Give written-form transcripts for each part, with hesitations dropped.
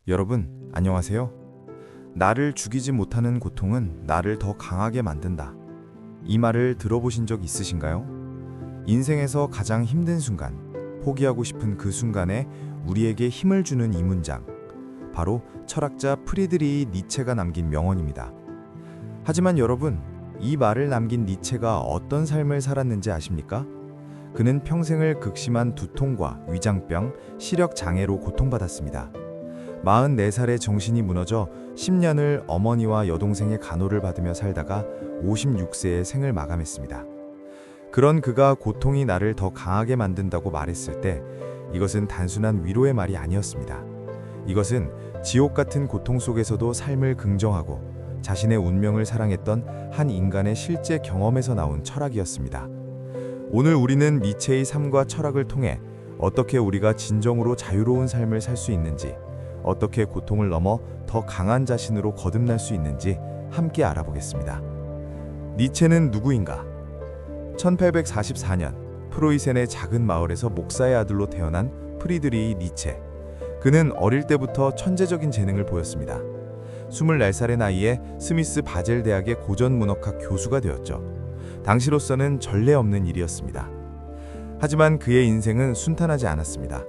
여러분, 안녕하세요. 나를 죽이지 못하는 고통은 나를 더 강하게 만든다. 이 말을 들어보신 적 있으신가요? 인생에서 가장 힘든 순간, 포기하고 싶은 그 순간에 우리에게 힘을 주는 이 문장. 바로 철학자 프리드리히 니체가 남긴 명언입니다. 하지만 여러분, 이 말을 남긴 니체가 어떤 삶을 살았는지 아십니까? 그는 평생을 극심한 두통과 위장병, 시력 장애로 고통받았습니다. 44살에 정신이 무너져 10년을 어머니와 여동생의 간호를 받으며 살다가 56세에 생을 마감했습니다. 그런 그가 고통이 나를 더 강하게 만든다고 말했을 때 이것은 단순한 위로의 말이 아니었습니다. 이것은 지옥 같은 고통 속에서도 삶을 긍정하고 자신의 운명을 사랑했던 한 인간의 실제 경험에서 나온 철학이었습니다. 오늘 우리는 니체의 삶과 철학을 통해 어떻게 우리가 진정으로 자유로운 삶을 살 수 있는지, 어떻게 고통을 넘어 더 강한 자신으로 거듭날 수 있는지 함께 알아보겠습니다. 니체는 누구인가? 1844년 프로이센의 작은 마을에서 목사의 아들로 태어난 프리드리히 니체. 그는 어릴 때부터 천재적인 재능을 보였습니다. 24살의 나이에 스미스 바젤 대학의 고전문학학 교수가 되었죠. 당시로서는 전례 없는 일이었습니다. 하지만 그의 인생은 순탄하지 않았습니다.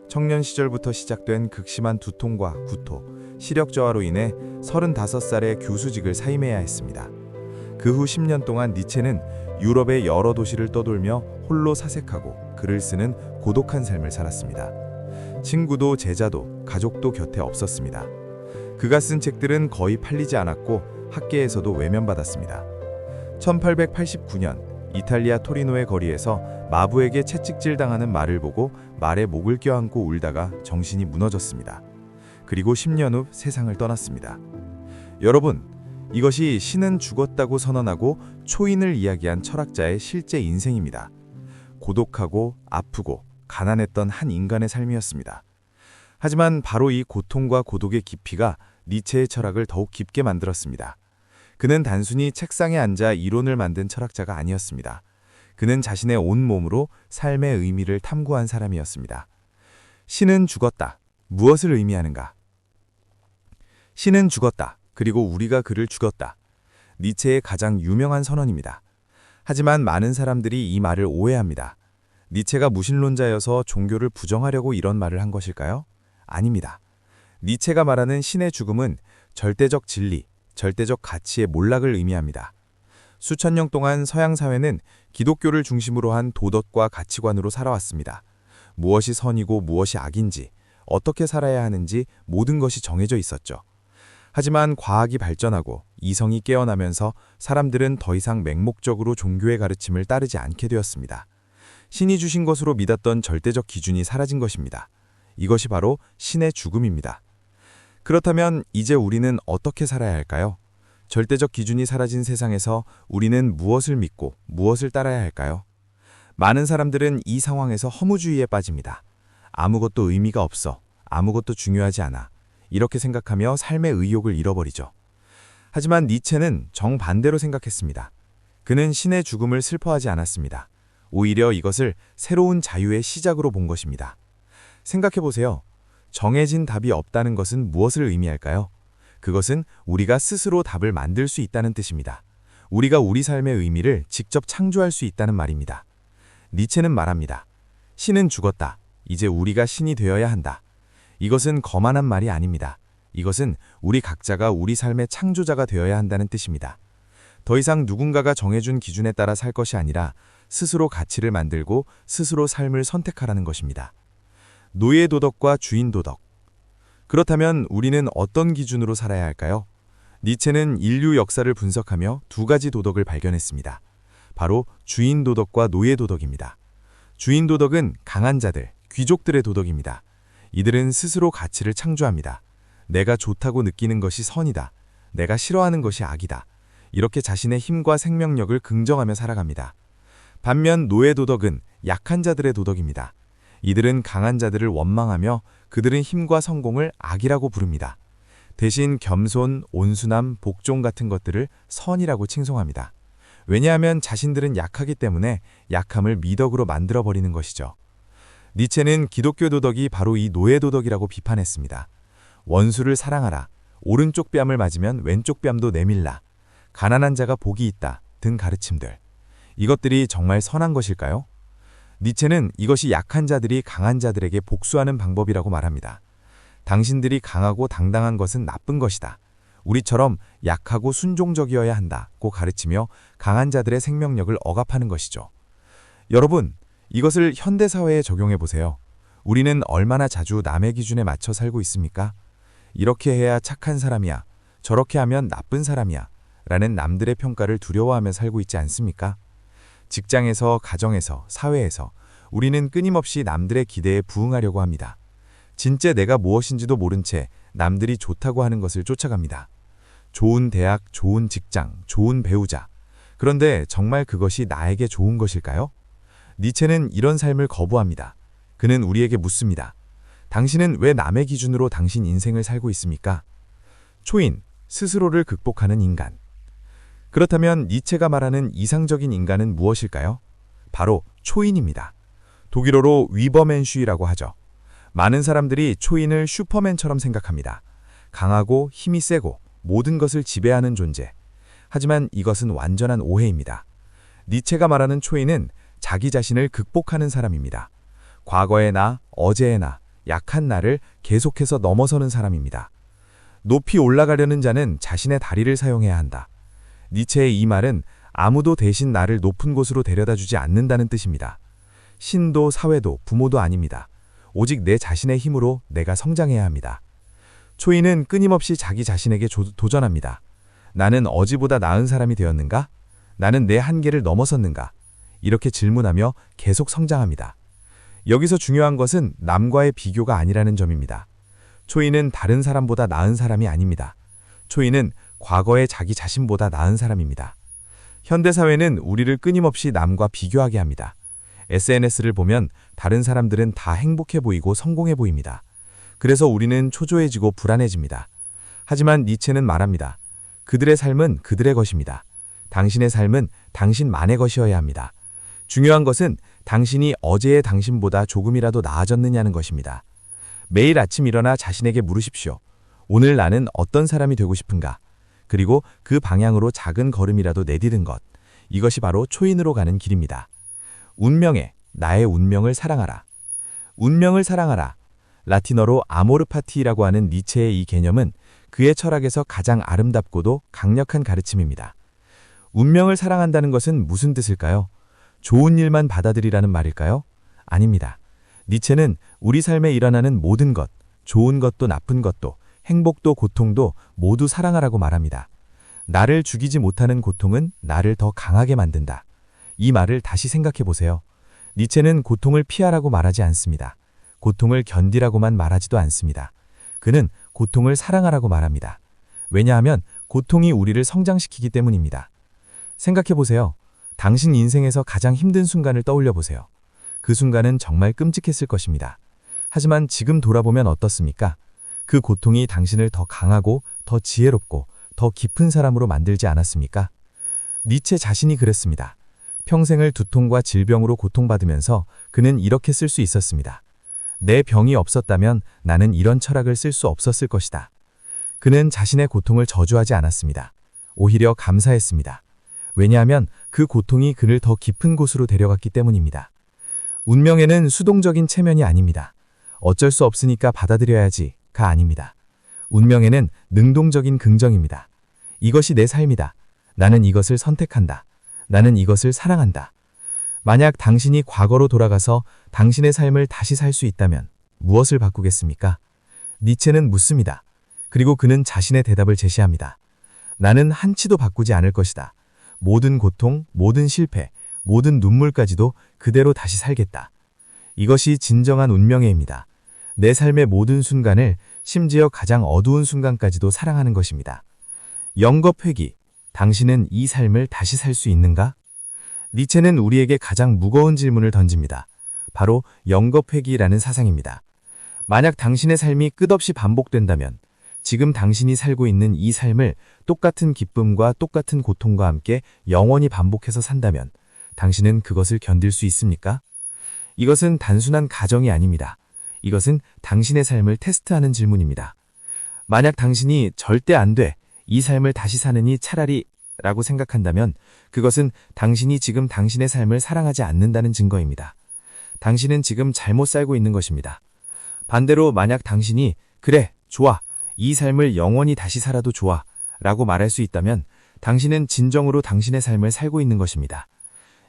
청년 시절부터 시작된 극심한 두통과 구토, 시력 저하로 인해 35살에 교수직을 사임해야 했습니다. 그 후 10년 동안 니체는 유럽의 여러 도시를 떠돌며 홀로 사색하고 글을 쓰는 고독한 삶을 살았습니다. 친구도 제자도 가족도 곁에 없었습니다. 그가 쓴 책들은 거의 팔리지 않았고 학계에서도 외면받았습니다. 1889년 이탈리아 토리노의 거리에서 마부에게 채찍질 당하는 말을 보고 말에 목을 껴안고 울다가 정신이 무너졌습니다. 그리고 10년 후 세상을 떠났습니다. 여러분, 이것이 신은 죽었다고 선언하고 초인을 이야기한 철학자의 실제 인생입니다. 고독하고 아프고 가난했던 한 인간의 삶이었습니다. 하지만 바로 이 고통과 고독의 깊이가 니체의 철학을 더욱 깊게 만들었습니다. 그는 단순히 책상에 앉아 이론을 만든 철학자가 아니었습니다. 그는 자신의 온 몸으로 삶의 의미를 탐구한 사람이었습니다. 신은 죽었다. 무엇을 의미하는가? 신은 죽었다. 그리고 우리가 그를 죽였다. 니체의 가장 유명한 선언입니다. 하지만 많은 사람들이 이 말을 오해합니다. 니체가 무신론자여서 종교를 부정하려고 이런 말을 한 것일까요? 아닙니다. 니체가 말하는 신의 죽음은 절대적 진리, 절대적 가치의 몰락을 의미합니다. 수천 년 동안 서양 사회는 기독교를 중심으로 한 도덕과 가치관으로 살아왔습니다. 무엇이 선이고 무엇이 악인지, 어떻게 살아야 하는지 모든 것이 정해져 있었죠. 하지만 과학이 발전하고 이성이 깨어나면서 사람들은 더 이상 맹목적으로 종교의 가르침을 따르지 않게 되었습니다. 신이 주신 것으로 믿었던 절대적 기준이 사라진 것입니다. 이것이 바로 신의 죽음입니다. 그렇다면 이제 우리는 어떻게 살아야 할까요? 절대적 기준이 사라진 세상에서 우리는 무엇을 믿고 무엇을 따라야 할까요? 많은 사람들은 이 상황에서 허무주의에 빠집니다. 아무것도 의미가 없어, 아무것도 중요하지 않아, 이렇게 생각하며 삶의 의욕을 잃어버리죠. 하지만 니체는 정반대로 생각했습니다. 그는 신의 죽음을 슬퍼하지 않았습니다. 오히려 이것을 새로운 자유의 시작으로 본 것입니다. 생각해보세요. 정해진 답이 없다는 것은 무엇을 의미할까요? 그것은 우리가 스스로 답을 만들 수 있다는 뜻입니다. 우리가 우리 삶의 의미를 직접 창조할 수 있다는 말입니다. 니체는 말합니다. 신은 죽었다. 이제 우리가 신이 되어야 한다. 이것은 거만한 말이 아닙니다. 이것은 우리 각자가 우리 삶의 창조자가 되어야 한다는 뜻입니다. 더 이상 누군가가 정해준 기준에 따라 살 것이 아니라 스스로 가치를 만들고 스스로 삶을 선택하라는 것입니다. 노예 도덕과 주인 도덕. 그렇다면 우리는 어떤 기준으로 살아야 할까요? 니체는 인류 역사를 분석하며 두 가지 도덕을 발견했습니다. 바로 주인 도덕과 노예 도덕입니다. 주인 도덕은 강한 자들, 귀족들의 도덕입니다. 이들은 스스로 가치를 창조합니다. 내가 좋다고 느끼는 것이 선이다. 내가 싫어하는 것이 악이다. 이렇게 자신의 힘과 생명력을 긍정하며 살아갑니다. 반면 노예 도덕은 약한 자들의 도덕입니다. 이들은 강한 자들을 원망하며 그들은 힘과 성공을 악이라고 부릅니다. 대신 겸손, 온순함, 복종 같은 것들을 선이라고 칭송합니다. 왜냐하면 자신들은 약하기 때문에 약함을 미덕으로 만들어버리는 것이죠. 니체는 기독교 도덕이 바로 이 노예 도덕이라고 비판했습니다. 원수를 사랑하라, 오른쪽 뺨을 맞으면 왼쪽 뺨도 내밀라, 가난한 자가 복이 있다 등 가르침들. 이것들이 정말 선한 것일까요? 니체는 이것이 약한 자들이 강한 자들에게 복수하는 방법이라고 말합니다. 당신들이 강하고 당당한 것은 나쁜 것이다. 우리처럼 약하고 순종적이어야 한다고 가르치며 강한 자들의 생명력을 억압하는 것이죠. 여러분, 이것을 현대사회에 적용해 보세요. 우리는 얼마나 자주 남의 기준에 맞춰 살고 있습니까? 이렇게 해야 착한 사람이야, 저렇게 하면 나쁜 사람이야 라는 남들의 평가를 두려워하며 살고 있지 않습니까? 직장에서, 가정에서, 사회에서 우리는 끊임없이 남들의 기대에 부응하려고 합니다. 진짜 내가 무엇인지도 모른 채 남들이 좋다고 하는 것을 쫓아갑니다. 좋은 대학, 좋은 직장, 좋은 배우자. 그런데 정말 그것이 나에게 좋은 것일까요? 니체는 이런 삶을 거부합니다. 그는 우리에게 묻습니다. 당신은 왜 남의 기준으로 당신 인생을 살고 있습니까? 초인, 스스로를 극복하는 인간. 그렇다면 니체가 말하는 이상적인 인간은 무엇일까요? 바로 초인입니다. 독일어로 위버맨슈이라고 하죠. 많은 사람들이 초인을 슈퍼맨처럼 생각합니다. 강하고 힘이 세고 모든 것을 지배하는 존재. 하지만 이것은 완전한 오해입니다. 니체가 말하는 초인은 자기 자신을 극복하는 사람입니다. 과거의 나, 어제의 나, 약한 나를 계속해서 넘어서는 사람입니다. 높이 올라가려는 자는 자신의 다리를 사용해야 한다. 니체의 이 말은 아무도 대신 나를 높은 곳으로 데려다 주지 않는다는 뜻입니다. 신도 사회도 부모도 아닙니다. 오직 내 자신의 힘으로 내가 성장해야 합니다. 초인은 끊임없이 자기 자신에게 도전합니다. 나는 어제보다 나은 사람이 되었는가? 나는 내 한계를 넘어섰는가? 이렇게 질문하며 계속 성장합니다. 여기서 중요한 것은 남과의 비교가 아니라는 점입니다. 초인은 다른 사람보다 나은 사람이 아닙니다. 초인은 과거의 자기 자신보다 나은 사람입니다. 현대사회는 우리를 끊임없이 남과 비교하게 합니다. SNS를 보면 다른 사람들은 다 행복해 보이고 성공해 보입니다. 그래서 우리는 초조해지고 불안해집니다. 하지만 니체는 말합니다. 그들의 삶은 그들의 것입니다. 당신의 삶은 당신만의 것이어야 합니다. 중요한 것은 당신이 어제의 당신보다 조금이라도 나아졌느냐는 것입니다. 매일 아침 일어나 자신에게 물으십시오. 오늘 나는 어떤 사람이 되고 싶은가? 그리고 그 방향으로 작은 걸음이라도 내디딘 것. 이것이 바로 초인으로 가는 길입니다. 운명에 나의 운명을 사랑하라. 운명을 사랑하라. 라틴어로 아모르 파티라고 하는 니체의 이 개념은 그의 철학에서 가장 아름답고도 강력한 가르침입니다. 운명을 사랑한다는 것은 무슨 뜻일까요? 좋은 일만 받아들이라는 말일까요? 아닙니다. 니체는 우리 삶에 일어나는 모든 것, 좋은 것도 나쁜 것도, 행복도 고통도 모두 사랑하라고 말합니다. 나를 죽이지 못하는 고통은 나를 더 강하게 만든다. 이 말을 다시 생각해 보세요. 니체는 고통을 피하라고 말하지 않습니다. 고통을 견디라고만 말하지도 않습니다. 그는 고통을 사랑하라고 말합니다. 왜냐하면 고통이 우리를 성장시키기 때문입니다. 생각해 보세요. 당신 인생에서 가장 힘든 순간을 떠올려 보세요. 그 순간은 정말 끔찍했을 것입니다. 하지만 지금 돌아보면 어떻습니까? 그 고통이 당신을 더 강하고 더 지혜롭고 더 깊은 사람으로 만들지 않았습니까? 니체 자신이 그랬습니다. 평생을 두통과 질병으로 고통받으면서 그는 이렇게 쓸 수 있었습니다. 내 병이 없었다면 나는 이런 철학을 쓸 수 없었을 것이다. 그는 자신의 고통을 저주하지 않았습니다. 오히려 감사했습니다. 왜냐하면 그 고통이 그를 더 깊은 곳으로 데려갔기 때문입니다. 운명에는 수동적인 체면이 아닙니다. 어쩔 수 없으니까 받아들여야지가 아닙니다. 운명에는 능동적인 긍정입니다. 이것이 내 삶이다. 나는 이것을 선택한다. 나는 이것을 사랑한다. 만약 당신이 과거로 돌아가서 당신의 삶을 다시 살 수 있다면 무엇을 바꾸겠습니까? 니체는 묻습니다. 그리고 그는 자신의 대답을 제시합니다. 나는 한치도 바꾸지 않을 것이다. 모든 고통, 모든 실패, 모든 눈물까지도 그대로 다시 살겠다. 이것이 진정한 운명애입니다. 내 삶의 모든 순간을, 심지어 가장 어두운 순간까지도 사랑하는 것입니다. 영겁회귀, 당신은 이 삶을 다시 살 수 있는가? 니체는 우리에게 가장 무거운 질문을 던집니다. 바로 영겁회귀라는 사상입니다. 만약 당신의 삶이 끝없이 반복된다면, 지금 당신이 살고 있는 이 삶을 똑같은 기쁨과 똑같은 고통과 함께 영원히 반복해서 산다면 당신은 그것을 견딜 수 있습니까? 이것은 단순한 가정이 아닙니다. 이것은 당신의 삶을 테스트하는 질문입니다. 만약 당신이 절대 안 돼, 이 삶을 다시 사느니 차라리 라고 생각한다면 그것은 당신이 지금 당신의 삶을 사랑하지 않는다는 증거입니다. 당신은 지금 잘못 살고 있는 것입니다. 반대로 만약 당신이 그래, 좋아, 이 삶을 영원히 다시 살아도 좋아 라고 말할 수 있다면 당신은 진정으로 당신의 삶을 살고 있는 것입니다.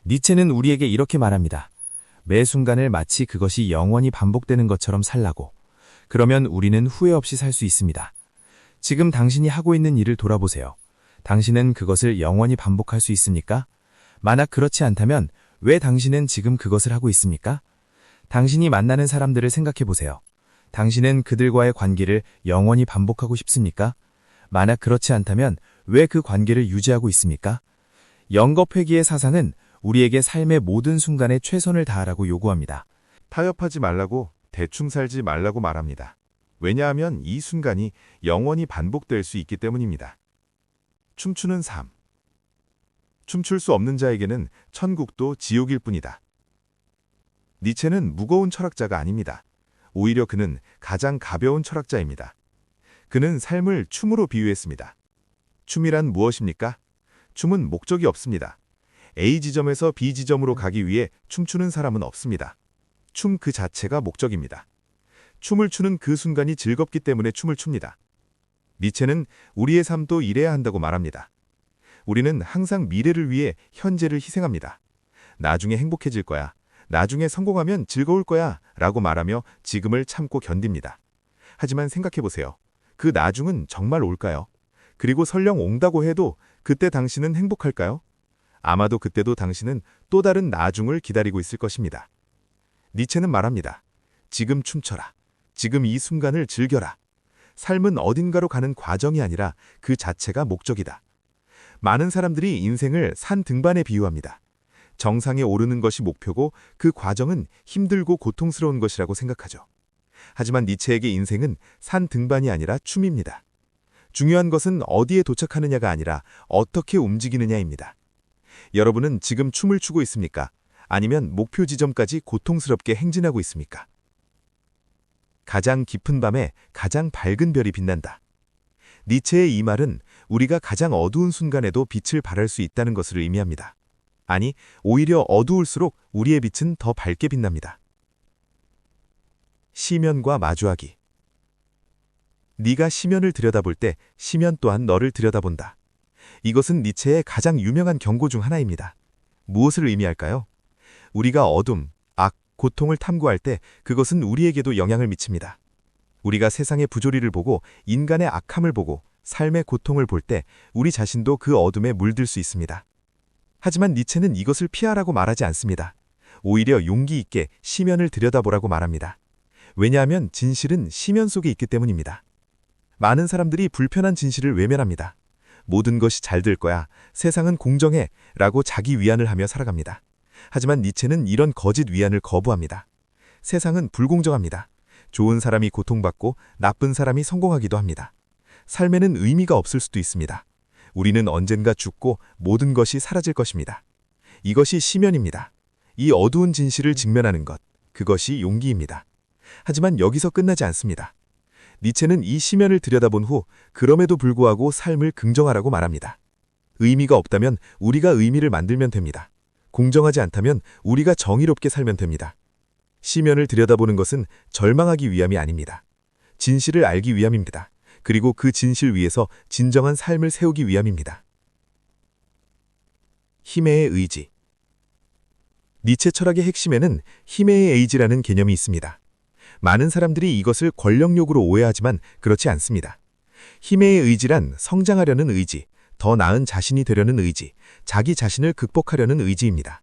니체는 우리에게 이렇게 말합니다. 매 순간을 마치 그것이 영원히 반복되는 것처럼 살라고. 그러면 우리는 후회 없이 살 수 있습니다. 지금 당신이 하고 있는 일을 돌아보세요. 당신은 그것을 영원히 반복할 수 있습니까? 만약 그렇지 않다면 왜 당신은 지금 그것을 하고 있습니까? 당신이 만나는 사람들을 생각해 보세요. 당신은 그들과의 관계를 영원히 반복하고 싶습니까? 만약 그렇지 않다면 왜 그 관계를 유지하고 있습니까? 영겁회귀의 사상은 우리에게 삶의 모든 순간에 최선을 다하라고 요구합니다. 타협하지 말라고, 대충 살지 말라고 말합니다. 왜냐하면 이 순간이 영원히 반복될 수 있기 때문입니다. 춤추는 삶. 춤출 수 없는 자에게는 천국도 지옥일 뿐이다. 니체는 무거운 철학자가 아닙니다. 오히려 그는 가장 가벼운 철학자입니다. 그는 삶을 춤으로 비유했습니다. 춤이란 무엇입니까? 춤은 목적이 없습니다. A 지점에서 B 지점으로 가기 위해 춤추는 사람은 없습니다. 춤 그 자체가 목적입니다. 춤을 추는 그 순간이 즐겁기 때문에 춤을 춥니다. 니체는 우리의 삶도 이래야 한다고 말합니다. 우리는 항상 미래를 위해 현재를 희생합니다. 나중에 행복해질 거야, 나중에 성공하면 즐거울 거야 라고 말하며 지금을 참고 견딥니다. 하지만 생각해보세요. 그 나중은 정말 올까요? 그리고 설령 온다고 해도 그때 당신은 행복할까요? 아마도 그때도 당신은 또 다른 나중을 기다리고 있을 것입니다. 니체는 말합니다. 지금 춤춰라. 지금 이 순간을 즐겨라. 삶은 어딘가로 가는 과정이 아니라 그 자체가 목적이다. 많은 사람들이 인생을 산 등반에 비유합니다. 정상에 오르는 것이 목표고 그 과정은 힘들고 고통스러운 것이라고 생각하죠. 하지만 니체에게 인생은 산 등반이 아니라 춤입니다. 중요한 것은 어디에 도착하느냐가 아니라 어떻게 움직이느냐입니다. 여러분은 지금 춤을 추고 있습니까? 아니면 목표 지점까지 고통스럽게 행진하고 있습니까? 가장 깊은 밤에 가장 밝은 별이 빛난다. 니체의 이 말은 우리가 가장 어두운 순간에도 빛을 발할 수 있다는 것을 의미합니다. 아니, 오히려 어두울수록 우리의 빛은 더 밝게 빛납니다. 시면과 마주하기. 네가 시면을 들여다볼 때 시면 또한 너를 들여다본다. 이것은 니체의 가장 유명한 경고 중 하나입니다. 무엇을 의미할까요? 우리가 어둠, 악, 고통을 탐구할 때 그것은 우리에게도 영향을 미칩니다. 우리가 세상의 부조리를 보고 인간의 악함을 보고 삶의 고통을 볼 때 우리 자신도 그 어둠에 물들 수 있습니다. 하지만 니체는 이것을 피하라고 말하지 않습니다. 오히려 용기 있게 시면을 들여다보라고 말합니다. 왜냐하면 진실은 시면 속에 있기 때문입니다. 많은 사람들이 불편한 진실을 외면합니다. 모든 것이 잘 될 거야, 세상은 공정해 라고 자기 위안을 하며 살아갑니다. 하지만 니체는 이런 거짓 위안을 거부합니다. 세상은 불공정합니다. 좋은 사람이 고통받고 나쁜 사람이 성공하기도 합니다. 삶에는 의미가 없을 수도 있습니다. 우리는 언젠가 죽고 모든 것이 사라질 것입니다. 이것이 시면입니다. 이 어두운 진실을 직면하는 것, 그것이 용기입니다. 하지만 여기서 끝나지 않습니다. 니체는 이 시면을 들여다본 후 그럼에도 불구하고 삶을 긍정하라고 말합니다. 의미가 없다면 우리가 의미를 만들면 됩니다. 공정하지 않다면 우리가 정의롭게 살면 됩니다. 시면을 들여다보는 것은 절망하기 위함이 아닙니다. 진실을 알기 위함입니다. 그리고 그 진실 위에서 진정한 삶을 세우기 위함입니다. 히메의 의지. 니체 철학의 핵심에는 히메의 의지라는 개념이 있습니다. 많은 사람들이 이것을 권력욕으로 오해하지만 그렇지 않습니다. 히메의 의지란 성장하려는 의지, 더 나은 자신이 되려는 의지, 자기 자신을 극복하려는 의지입니다.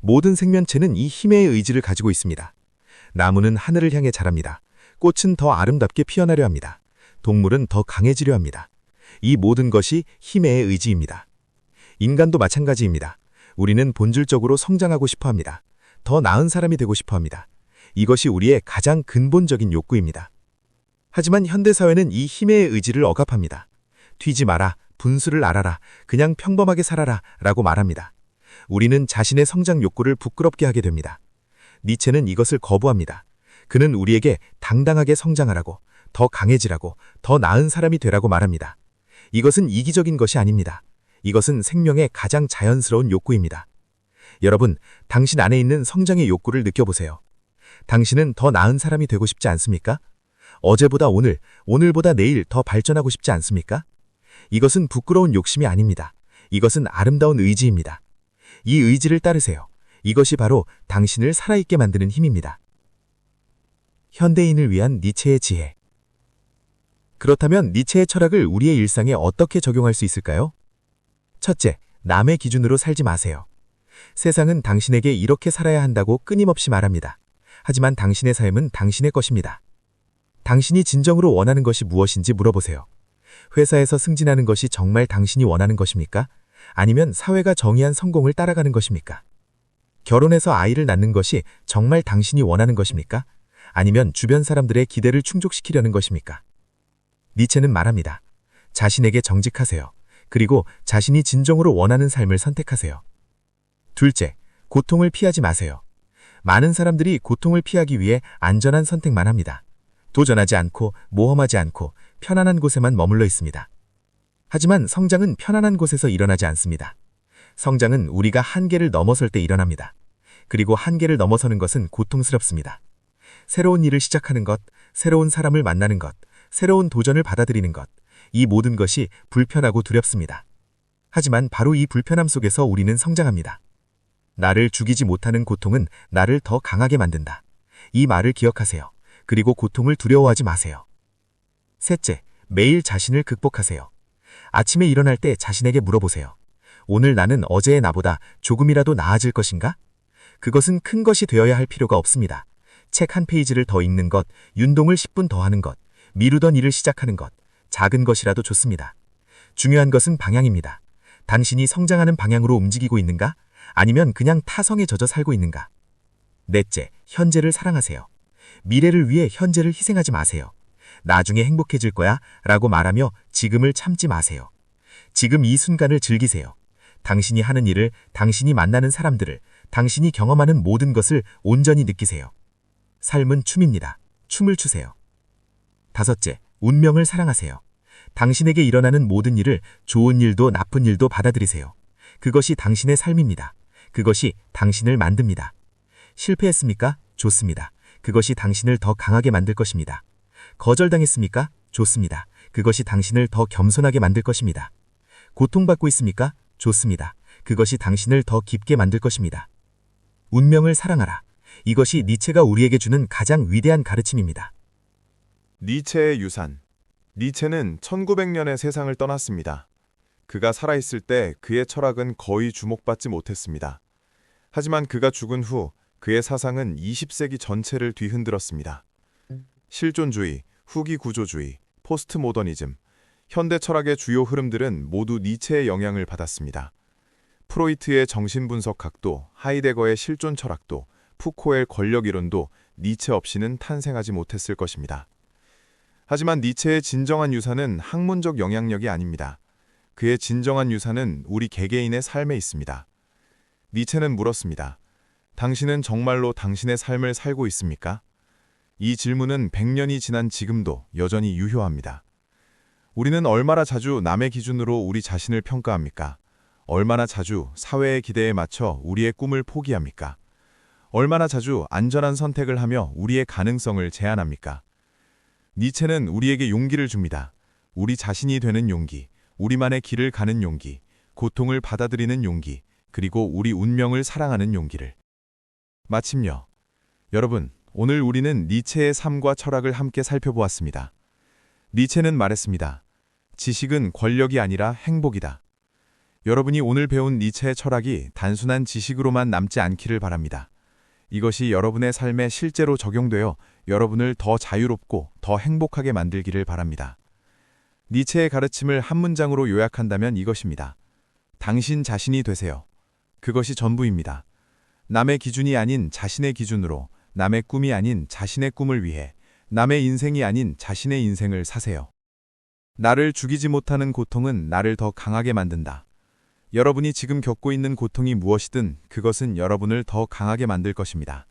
모든 생명체는 이 히메의 의지를 가지고 있습니다. 나무는 하늘을 향해 자랍니다. 꽃은 더 아름답게 피어나려 합니다. 동물은 더 강해지려 합니다. 이 모든 것이 히메의 의지입니다. 인간도 마찬가지입니다. 우리는 본질적으로 성장하고 싶어 합니다. 더 나은 사람이 되고 싶어 합니다. 이것이 우리의 가장 근본적인 욕구입니다. 하지만 현대사회는 이 히메의 의지를 억압합니다. 튀지 마라, 분수를 알아라, 그냥 평범하게 살아라 라고 말합니다. 우리는 자신의 성장 욕구를 부끄럽게 하게 됩니다. 니체는 이것을 거부합니다. 그는 우리에게 당당하게 성장하라고, 더 강해지라고, 더 나은 사람이 되라고 말합니다. 이것은 이기적인 것이 아닙니다. 이것은 생명의 가장 자연스러운 욕구입니다. 여러분, 당신 안에 있는 성장의 욕구를 느껴보세요. 당신은 더 나은 사람이 되고 싶지 않습니까? 어제보다 오늘, 오늘보다 내일 더 발전하고 싶지 않습니까? 이것은 부끄러운 욕심이 아닙니다. 이것은 아름다운 의지입니다. 이 의지를 따르세요. 이것이 바로 당신을 살아있게 만드는 힘입니다. 현대인을 위한 니체의 지혜. 그렇다면 니체의 철학을 우리의 일상에 어떻게 적용할 수 있을까요? 첫째, 남의 기준으로 살지 마세요. 세상은 당신에게 이렇게 살아야 한다고 끊임없이 말합니다. 하지만 당신의 삶은 당신의 것입니다. 당신이 진정으로 원하는 것이 무엇인지 물어보세요. 회사에서 승진하는 것이 정말 당신이 원하는 것입니까? 아니면 사회가 정의한 성공을 따라가는 것입니까? 결혼해서 아이를 낳는 것이 정말 당신이 원하는 것입니까? 아니면 주변 사람들의 기대를 충족시키려는 것입니까? 니체는 말합니다. 자신에게 정직하세요. 그리고 자신이 진정으로 원하는 삶을 선택하세요. 둘째, 고통을 피하지 마세요. 많은 사람들이 고통을 피하기 위해 안전한 선택만 합니다. 도전하지 않고 모험하지 않고 편안한 곳에만 머물러 있습니다. 하지만 성장은 편안한 곳에서 일어나지 않습니다. 성장은 우리가 한계를 넘어설 때 일어납니다. 그리고 한계를 넘어서는 것은 고통스럽습니다. 새로운 일을 시작하는 것, 새로운 사람을 만나는 것, 새로운 도전을 받아들이는 것, 이 모든 것이 불편하고 두렵습니다. 하지만 바로 이 불편함 속에서 우리는 성장합니다. 나를 죽이지 못하는 고통은 나를 더 강하게 만든다. 이 말을 기억하세요. 그리고 고통을 두려워하지 마세요. 셋째, 매일 자신을 극복하세요. 아침에 일어날 때 자신에게 물어보세요. 오늘 나는 어제의 나보다 조금이라도 나아질 것인가? 그것은 큰 것이 되어야 할 필요가 없습니다. 책 한 페이지를 더 읽는 것, 운동을 10분 더 하는 것, 미루던 일을 시작하는 것, 작은 것이라도 좋습니다. 중요한 것은 방향입니다. 당신이 성장하는 방향으로 움직이고 있는가? 아니면 그냥 타성에 젖어 살고 있는가? 넷째, 현재를 사랑하세요. 미래를 위해 현재를 희생하지 마세요. 나중에 행복해질 거야 라고 말하며 지금을 참지 마세요. 지금 이 순간을 즐기세요. 당신이 하는 일을, 당신이 만나는 사람들을, 당신이 경험하는 모든 것을 온전히 느끼세요. 삶은 춤입니다. 춤을 추세요. 다섯째, 운명을 사랑하세요. 당신에게 일어나는 모든 일을, 좋은 일도 나쁜 일도 받아들이세요. 그것이 당신의 삶입니다. 그것이 당신을 만듭니다. 실패했습니까? 좋습니다. 그것이 당신을 더 강하게 만들 것입니다. 거절당했습니까? 좋습니다. 그것이 당신을 더 겸손하게 만들 것입니다. 고통받고 있습니까? 좋습니다. 그것이 당신을 더 깊게 만들 것입니다. 운명을 사랑하라. 이것이 니체가 우리에게 주는 가장 위대한 가르침입니다. 니체의 유산. 니체는 1900년에 세상을 떠났습니다. 그가 살아있을 때 그의 철학은 거의 주목받지 못했습니다. 하지만 그가 죽은 후 그의 사상은 20세기 전체를 뒤흔들었습니다. 실존주의, 후기 구조주의, 포스트 모더니즘, 현대 철학의 주요 흐름들은 모두 니체의 영향을 받았습니다. 프로이트의 정신분석학도, 하이데거의 실존 철학도, 푸코의 권력이론도 니체 없이는 탄생하지 못했을 것입니다. 하지만 니체의 진정한 유산은 학문적 영향력이 아닙니다. 그의 진정한 유산은 우리 개개인의 삶에 있습니다. 니체는 물었습니다. 당신은 정말로 당신의 삶을 살고 있습니까? 이 질문은 100년이 지난 지금도 여전히 유효합니다. 우리는 얼마나 자주 남의 기준으로 우리 자신을 평가합니까? 얼마나 자주 사회의 기대에 맞춰 우리의 꿈을 포기합니까? 얼마나 자주 안전한 선택을 하며 우리의 가능성을 제한합니까? 니체는 우리에게 용기를 줍니다. 우리 자신이 되는 용기, 우리만의 길을 가는 용기, 고통을 받아들이는 용기, 그리고 우리 운명을 사랑하는 용기를. 마침요. 여러분, 오늘 우리는 니체의 삶과 철학을 함께 살펴보았습니다. 니체는 말했습니다. 지식은 권력이 아니라 행복이다. 여러분이 오늘 배운 니체의 철학이 단순한 지식으로만 남지 않기를 바랍니다. 이것이 여러분의 삶에 실제로 적용되어 여러분을 더 자유롭고 더 행복하게 만들기를 바랍니다. 니체의 가르침을 한 문장으로 요약한다면 이것입니다. 당신 자신이 되세요. 그것이 전부입니다. 남의 기준이 아닌 자신의 기준으로, 남의 꿈이 아닌 자신의 꿈을 위해, 남의 인생이 아닌 자신의 인생을 사세요. 나를 죽이지 못하는 고통은 나를 더 강하게 만든다. 여러분이 지금 겪고 있는 고통이 무엇이든 그것은 여러분을 더 강하게 만들 것입니다.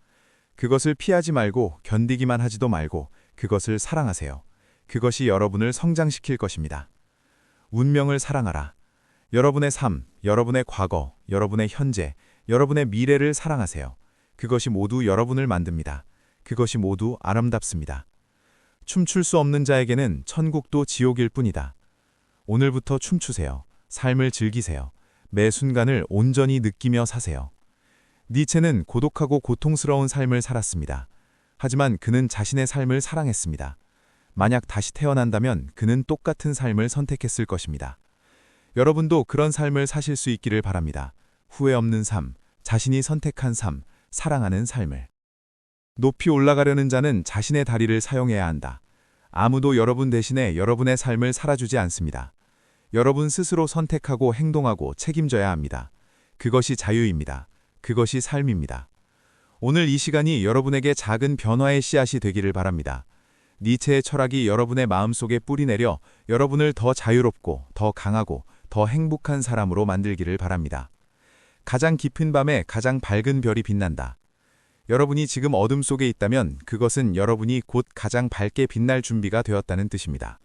그것을 피하지 말고 견디기만 하지도 말고 그것을 사랑하세요. 그것이 여러분을 성장시킬 것입니다. 운명을 사랑하라. 여러분의 삶, 여러분의 과거, 여러분의 현재, 여러분의 미래를 사랑하세요. 그것이 모두 여러분을 만듭니다. 그것이 모두 아름답습니다. 춤출 수 없는 자에게는 천국도 지옥일 뿐이다. 오늘부터 춤추세요. 삶을 즐기세요. 매 순간을 온전히 느끼며 사세요. 니체는 고독하고 고통스러운 삶을 살았습니다. 하지만 그는 자신의 삶을 사랑했습니다. 만약 다시 태어난다면 그는 똑같은 삶을 선택했을 것입니다. 여러분도 그런 삶을 사실 수 있기를 바랍니다. 후회 없는 삶, 자신이 선택한 삶, 사랑하는 삶을. 높이 올라가려는 자는 자신의 다리를 사용해야 한다. 아무도 여러분 대신에 여러분의 삶을 살아주지 않습니다. 여러분 스스로 선택하고 행동하고 책임져야 합니다. 그것이 자유입니다. 그것이 삶입니다. 오늘 이 시간이 여러분에게 작은 변화의 씨앗이 되기를 바랍니다. 니체의 철학이 여러분의 마음속에 뿌리내려 여러분을 더 자유롭고 더 강하고 더 행복한 사람으로 만들기를 바랍니다. 가장 깊은 밤에 가장 밝은 별이 빛난다. 여러분이 지금 어둠 속에 있다면 그것은 여러분이 곧 가장 밝게 빛날 준비가 되었다는 뜻입니다.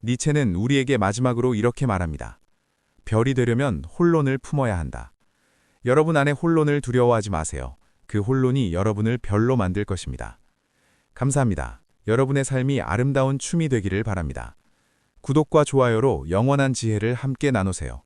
니체는 우리에게 마지막으로 이렇게 말합니다. 별이 되려면 혼론을 품어야 한다. 여러분 안에 혼론을 두려워하지 마세요. 그 혼론이 여러분을 별로 만들 것입니다. 감사합니다. 여러분의 삶이 아름다운 춤이 되기를 바랍니다. 구독과 좋아요로 영원한 지혜를 함께 나누세요.